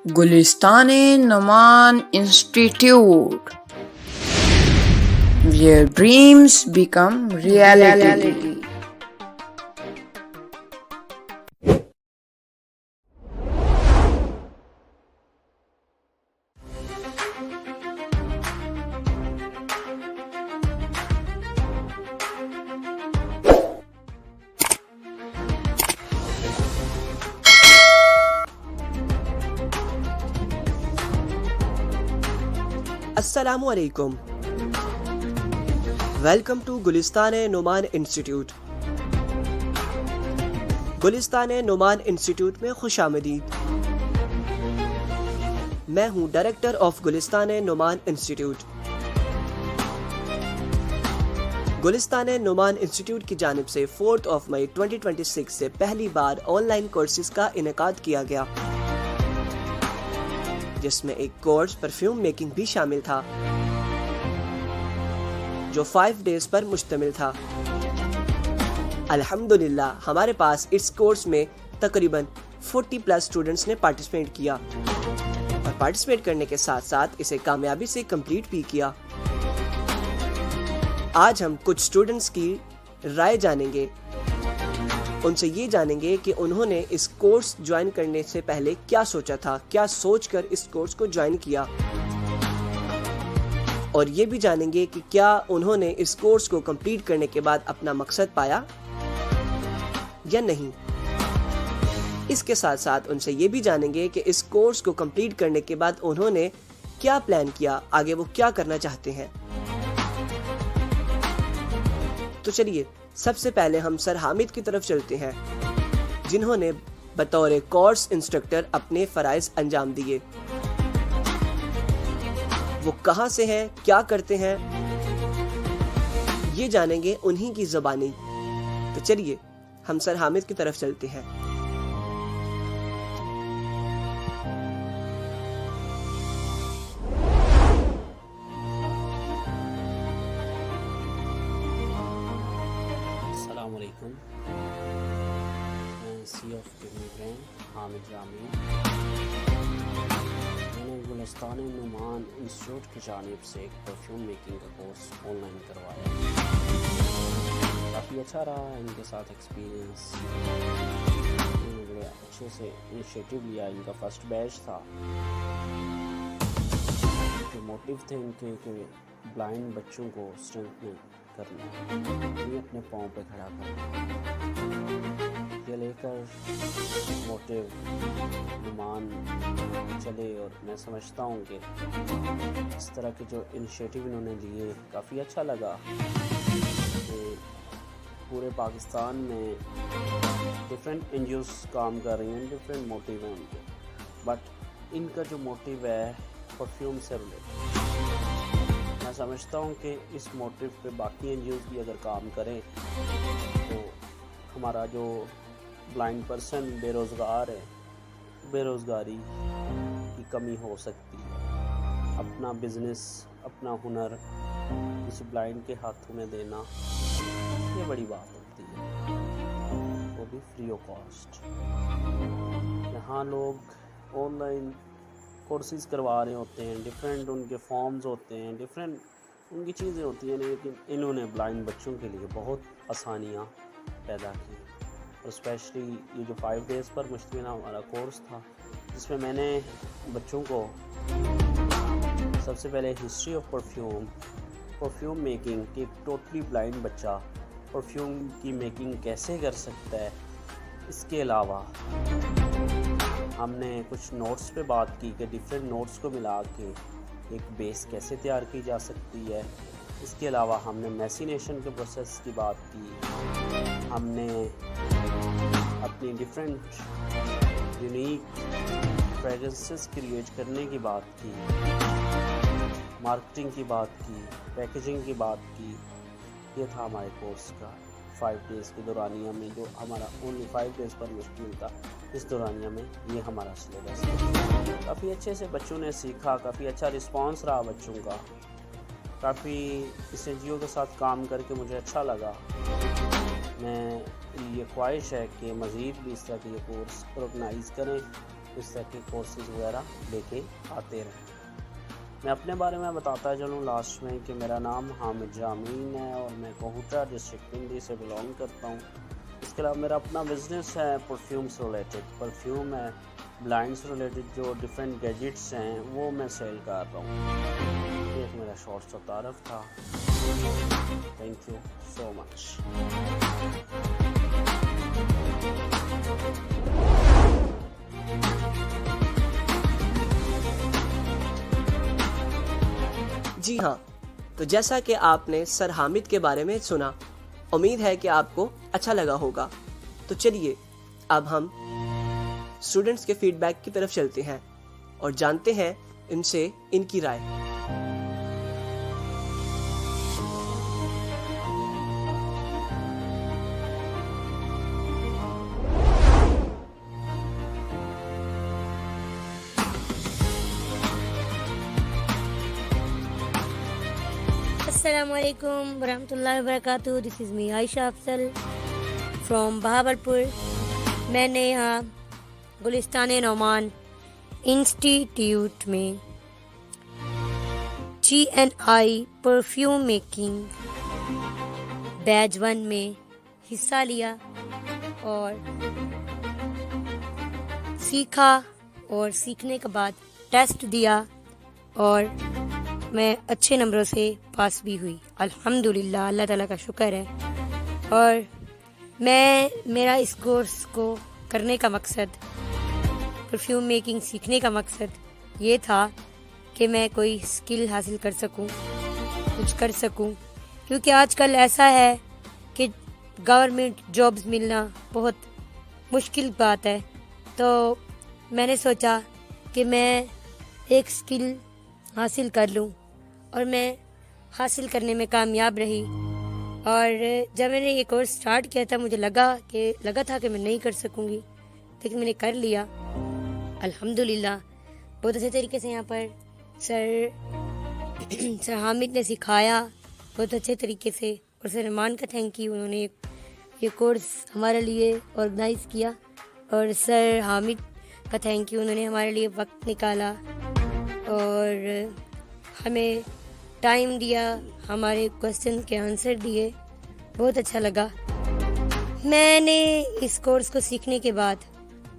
Gulistane Noman Institute, where dreams become reality. السلام علیکم. Welcome to Gulistan Noman institute. Gulistan Noman institute میں خوش آمدید. میں ہوں director of Gulistan Noman institute. Gulistan Noman institute کی جانب سے 4 مئی 2026 سے پہلی بار آن لائن کورسز کا انعقاد کیا گیا، جس میں ایک کورس پرفیوم میکنگ بھی شامل تھا جو 5 ڈیز پر مشتمل تھا. الحمدللہ ہمارے پاس اس کورس میں تقریباً 40+ اسٹوڈنٹس نے پارٹیسپیٹ کیا اور پارٹیسپیٹ کرنے کے ساتھ ساتھ اسے کامیابی سے کمپلیٹ بھی کیا. آج ہم کچھ اسٹوڈنٹس کی رائے جانیں گے. ان سے یہ جانیں گے کہ انہوں نے اس کورس جوائن کرنے سے پہلے کیا سوچا تھا، کیا سوچ کر اس کورس کو جوائن کیا، اور یہ بھی جانیں گے کہ کیا انہوں نے اس کورس کو کمپلیٹ کرنے کے بعد اپنا مقصد پایا یا نہیں. اس کے ساتھ ساتھ ان سے یہ بھی جانیں گے کہ اس کورس کو کمپلیٹ کرنے کے بعد انہوں نے کیا پلان کیا، آگے وہ کیا کرنا چاہتے ہیں. تو چلیے سب سے پہلے ہم سر حامد کی طرف چلتے ہیں، جنہوں نے بطور کورس انسٹرکٹر اپنے فرائض انجام دیے. وہ کہاں سے ہیں، کیا کرتے ہیں، یہ جانیں گے انہی کی زبانی. تو چلیے ہم سر حامد کی طرف چلتے ہیں. السلام علیکم. میں سی آف ڈگری برینڈ حامد جامی. میں نے گلستان نعمان انسٹیٹیوٹ کی جانب سے ایک پرفیوم میکنگ کا کورس آن لائن کروایا. کافی اچھا رہا ان کے ساتھ ایکسپیرینس. انہوں نے بڑے اچھے سے انیشیٹو لیا. ان کا فرسٹ بیچ تھا. جو موٹیو تھے ان کے کہ بلائنڈ بچوں کو اسٹرینتھن کرنا، انہیں اپنے پاؤں پہ کھڑا کرنا. یہ لے کر موٹیو نعمان چلے، اور میں سمجھتا ہوں کہ اس طرح کے جو انیشیٹو انہوں نے لیے کافی اچھا لگا. کہ پورے پاکستان میں ڈفرینٹ این جی اوز کام کر رہی ہیں، ڈفرینٹ موٹیو ہیں ان کے، بٹ ان کا جو موٹیو ہے پرفیوم سے ریلیٹڈ. میں سمجھتا ہوں کہ اس موٹیو پہ باقی این جی اوز بھی اگر کام کریں تو ہمارا جو بلائنڈ پرسن بے روزگار ہے، بے روزگاری کی کمی ہو سکتی ہے. اپنا بزنس، اپنا ہنر کسی بلائنڈ کے ہاتھوں میں دینا یہ بڑی بات ہوتی ہے، وہ بھی فری آف کاسٹ. یہاں لوگ آن لائن کورسز کروا رہے ہوتے ہیں، ڈفرینٹ ان کے فارمز ہوتے ہیں، ڈفرینٹ ان کی چیزیں ہوتی ہیں، لیکن انہوں نے بلائنڈ بچوں کے لیے بہت آسانیاں پیدا کی. اور اسپیشلی یہ جو 5 ڈیز پر مشتمل ہمارا کورس تھا، جس میں نے بچوں کو سب سے پہلے ہسٹری آف پرفیوم میکنگ کہ ایک ٹوٹلی بلائنڈ بچہ پرفیوم کی میکنگ کیسے کر سکتا ہے. اس کے علاوہ ہم نے کچھ نوٹس پہ بات کی کہ ڈفرینٹ نوٹس کو ملا کے ایک بیس کیسے تیار کی جا سکتی ہے. اس کے علاوہ ہم نے میسینیشن کے پروسیس کی بات کی. ہم نے اپنی ڈفرینٹ یونیک فریگرنسز کریٹ کرنے کی بات کی، مارکیٹنگ کی بات کی، پیکیجنگ کی بات کی. یہ تھا ہمارے کورس کا 5 ڈیز کے دورانیہ میں، جو ہمارا اونلی 5 ڈیز پر مشتمل تھا. اس دورانیہ میں یہ ہمارا سلیبس ہے. کافی اچھے سے بچوں نے سیکھا، کافی اچھا رسپانس رہا بچوں کا. کافی اس این جی او کے ساتھ کام کر کے مجھے اچھا لگا. میں یہ خواہش ہے کہ مزید بھی اس طرح کے یہ کورس آرگنائز کریں. इस तरह के कोर्सेज वगैरह लेके आते रहें। मैं अपने बारे में बताता चलूँ लास्ट में कि मेरा नाम हामिद जामीन है और मैं कोहूटा डिस्ट्रिक्ट पिंडी से बिलोंग करता हूँ। इसके अलावा मेरा अपना बिज़नेस है परफ्यूम से रिलेटेड, परफ्यूम है, ब्लाइंड से रिलेटेड जो डिफरेंट गैजेट्स हैं वो मैं सेल कर रहा हूँ। एक मेरा शॉर्ट सा तारफ़ था। Thank you so much. जी हाँ, तो जैसा कि आपने सर हामिद के बारे में सुना, उम्मीद है कि आपको अच्छा लगा होगा। तो चलिए अब हम स्टूडेंट्स के फीडबैक की तरफ चलते हैं और जानते हैं इनसे इनकी राय। Assalamualaikum warahmatullahi wabarakatuh। This is me Ayesha Afsal from Bahawalpur. मैंने यहाँ गुलिस्तान नोमान इंस्टीट्यूट में GNI परफ्यूम मेकिंग बैच 1 में हिस्सा लिया और सीखा और सीखने के बाद टेस्ट दिया और मैं अच्छे नंबरों से पास भी हुई। अल्हम्दुलिल्लाह, अल्लाह ताला का शुक्र है। और मेरा इस कोर्स को करने का मकसद, परफ्यूम मेकिंग सीखने का मकसद ये था कि मैं कोई स्किल हासिल कर सकूं, कुछ कर सकूं, क्योंकि आजकल ऐसा है कि गवर्नमेंट जॉब्स मिलना बहुत मुश्किल बात है। तो मैंने सोचा कि मैं एक स्किल हासिल कर लूं और मैं हासिल करने में कामयाब रही। और जब मैंने ये कोर्स स्टार्ट किया था मुझे लगा था कि मैं नहीं कर सकूंगी, लेकिन मैंने कर लिया अल्हम्दुलिल्लाह। बहुत अच्छे तरीके से यहाँ पर सर हामिद ने सिखाया बहुत अच्छे तरीके से, और सर रहमान का थैंक यू, उन्होंने ये कोर्स हमारे लिए ऑर्गेनाइज़ किया। और सर हामिद का थैंक यू, उन्होंने हमारे लिए वक्त निकाला और हमें टाइम दिया, हमारे क्वेश्चन के आंसर दिए। बहुत अच्छा लगा। मैंने इस कोर्स को सीखने के बाद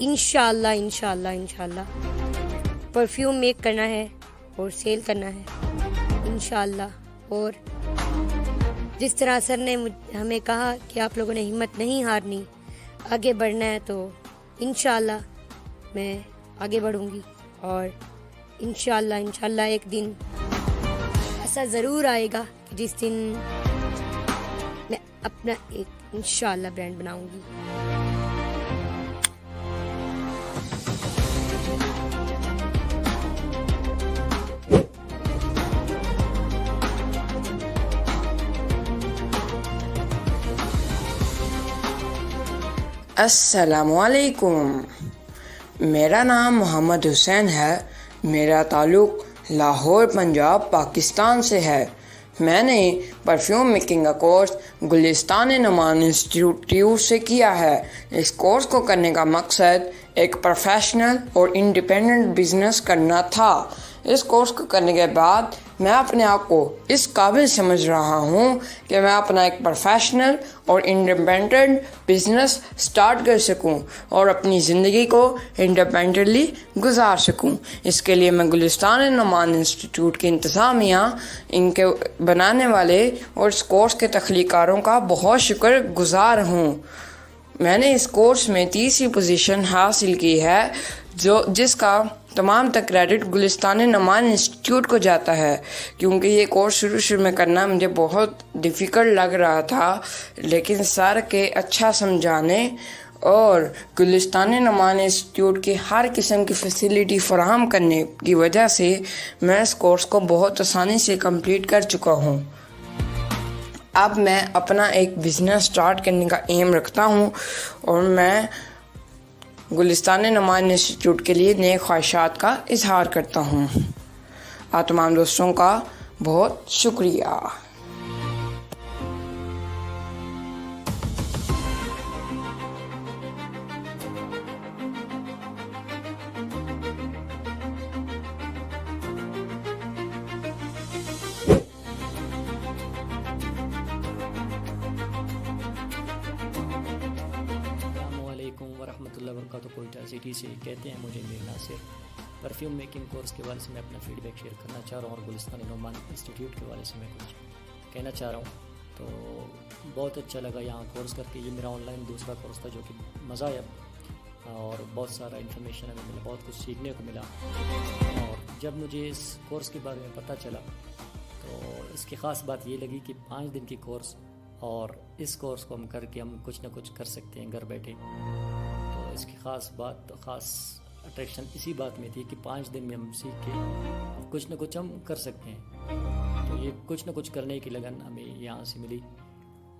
इंशाअल्लाह परफ्यूम मेक करना है और सेल करना है इंशाअल्लाह। और जिस तरह सर ने हमें कहा कि आप लोगों ने हिम्मत नहीं हारनी, आगे बढ़ना है, तो इंशाअल्लाह मैं आगे बढ़ूंगी। और इंशाअल्लाह एक दिन ऐसा ज़रूर आएगा कि जिस दिन मैं अपना एक इंशाअल्लाह ब्रांड बनाऊंगी। अस्सलामुअलैकुम। मेरा नाम मोहम्मद हुसैन है। मेरा ताल्लुक़ लाहौर पंजाब पाकिस्तान से है। मैंने परफ्यूम मेकिंग का कोर्स गुलिस्तान नोमान इंस्टीट्यूट से किया है। इस कोर्स को करने का मकसद एक प्रोफेशनल और इंडिपेंडेंट बिजनेस करना था। इस कोर्स को करने के बाद मैं अपने आप को इस काबिल समझ रहा हूँ कि मैं अपना एक प्रोफेशनल और इंडिपेंडेंट बिजनेस स्टार्ट कर सकूँ और अपनी ज़िंदगी को इंडिपेंडेंटली गुजार सकूँ। इसके लिए मैं गुलिस्तान नोमान इंस्टीट्यूट की इंतज़ामिया, इनके बनाने वाले और इस कोर्स के तख्लीकारों का बहुत शुक्रगुजार हूँ। मैंने इस कोर्स में 30वीं पोजीशन हासिल की है, जिसका तमाम तक क्रेडिट गुलिस्तान नोमान इंस्टीट्यूट को जाता है, क्योंकि ये कोर्स शुरू में करना मुझे बहुत डिफ़िकल्ट लग रहा था, लेकिन सर के अच्छा समझाने और गुलिस्तान नोमान इंस्टीट्यूट की हर किस्म की फैसिलिटी फराहम करने की वजह से मैं इस कोर्स को बहुत आसानी से कंप्लीट कर चुका हूँ। अब मैं अपना एक बिज़नेस स्टार्ट करने का एम रखता हूँ और मैं गुलिस्तान नोमान इंस्टीट्यूट के लिए नए ख्वाहिशात का इजहार करता हूँ। आप तमाम दोस्तों का बहुत शुक्रिया। का तो कोयटा सिटी से कहते हैं मुझे Mir Nasir. Perfume making course के वाले से मैं अपना फीडबैक शेयर करना चाह रहा हूँ और गुलिस्तान नोमान इंस्टीट्यूट के वाले से मैं कुछ कहना चाह रहा हूँ। तो बहुत अच्छा लगा यहाँ कोर्स करके। ये मेरा ऑनलाइन दूसरा कोर्स था जो कि मज़ा आया और बहुत सारा इन्फॉर्मेशन हमें मिला, बहुत कुछ सीखने को मिला। और जब मुझे इस कोर्स के बारे में पता चला तो इसकी ख़ास बात ये लगी कि 5 दिन की कोर्स, और इस कोर्स को हम करके हम कुछ ना कुछ कर सकते हैं घर बैठे। तो इसकी ख़ास अट्रैक्शन इसी बात में थी कि 5 दिन में हम सीख के कुछ ना कुछ हम कर सकते हैं। तो ये कुछ ना कुछ करने की लगन हमें यहाँ से मिली,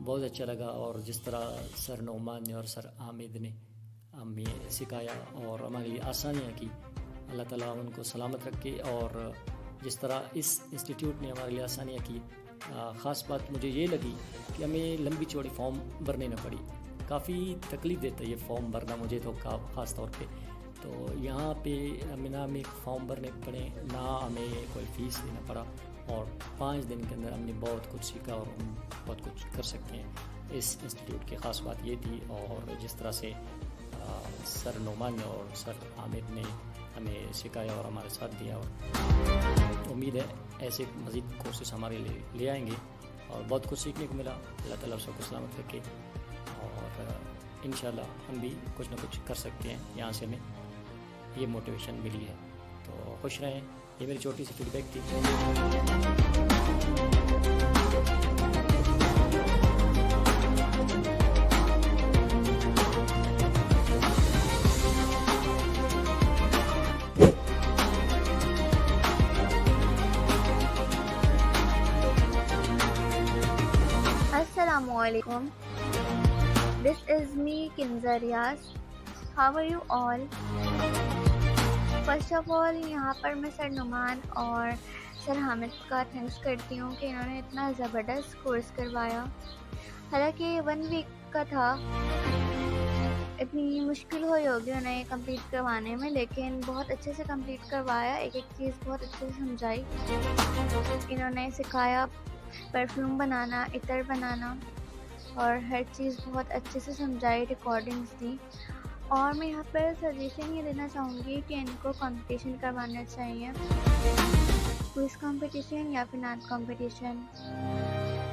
बहुत अच्छा लगा। और जिस तरह सर नोमान ने और सर आमिद ने हमें सिखाया और हमारे लिए आसानियाँ की, अल्लाह ताला उनको सलामत रखे। और जिस तरह इस इंस्टीट्यूट ने हमारे लिए आसानियाँ की, ख़ास बात मुझे ये लगी कि हमें लंबी चौड़ी फॉर्म भरने न पड़ी। काफ़ी तकलीफ़ देता है ये फॉर्म भरना मुझे तो ख़ास तौर पे। तो यहाँ पे हमें ना हमें फॉर्म भरने पड़े, ना हमें कोई फ़ीस देना पड़ा, और 5 दिन के अंदर हमने बहुत कुछ सीखा और हम बहुत कुछ कर सकते हैं। इस इंस्टीट्यूट की ख़ास बात ये थी। और जिस तरह से सर नोमान ने और सर आमिद ने हमें सिखाया और हमारे साथ दिया, और उम्मीद है ऐसे मज़ीद कोर्सेस हमारे लिए ले आएंगे और बहुत कुछ सीखने को मिला। अल्लाह ताला सबको सलामत रखे और इंशाल्लाह हम भी कुछ ना कुछ कर सकते हैं। यहाँ से हमें ये मोटिवेशन मिली है। तो खुश रहें। ये मेरी छोटी सी फीडबैक थी। Assalamualaikum. This is me, Kinza Riaz. How are you all? First of all यहाँ पर मैं सर नुमान और सर हामिद का थैंक्स करती हूँ कि इन्होंने इतना ज़बरदस्त कोर्स करवाया। हालांकि 1 वीक का था, इतनी मुश्किल होगी उन्हें कंप्लीट करवाने में, लेकिन बहुत अच्छे से कंप्लीट करवाया। एक एक चीज़ बहुत अच्छे से समझाई। इन्होंने सिखाया परफ्यूम बनाना, इतर बनाना, और हर चीज़ बहुत अच्छे से समझाई, रिकॉर्डिंग्स दी। और मैं यहाँ पर सजेशन ये देना चाहूँगी कि इनको कंपटीशन करवाना चाहिए, क्विज़ कंपटीशन या फिर नात कंपटीशन।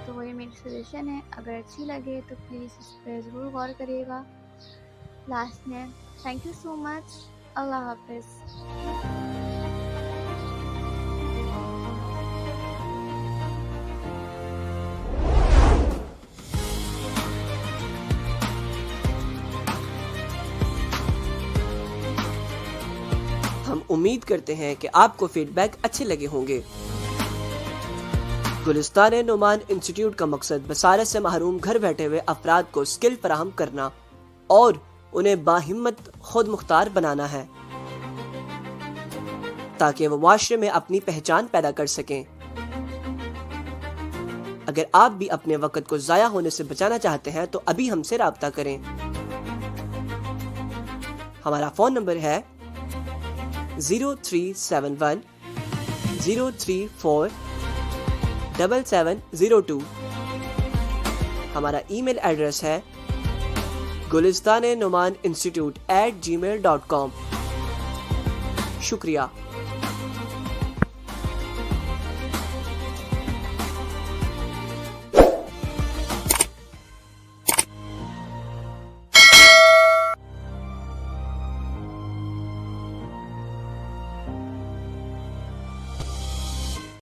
तो ये मेरी सजेशन है। अगर अच्छी लगे तो प्लीज़ इस पर ज़रूर गौर करिएगा। लास्ट में थैंक यू सो मच। अल्लाह हाफिज़। हम उम्मीद करते हैं कि आपको फीडबैक अच्छे लगे होंगे। गुलिस्तान नोमान इंस्टीट्यूट का मकसद बसारत से महरूम घर बैठे हुए अफराद को स्किल फराहम करना और उन्हें बाहिम्मत खुद मुख्तार बनाना है, ताकि वो माशरे में अपनी पहचान पैदा कर सकें। अगर आप भी अपने वक्त को ज़ाया होने से बचाना चाहते हैं तो अभी हमसे राब्ता करें। हमारा फ़ोन नंबर है 0371 034 7702। हमारा ईमेल एड्रेस है gulistanenumaninstitute@gmail.com। शुक्रिया।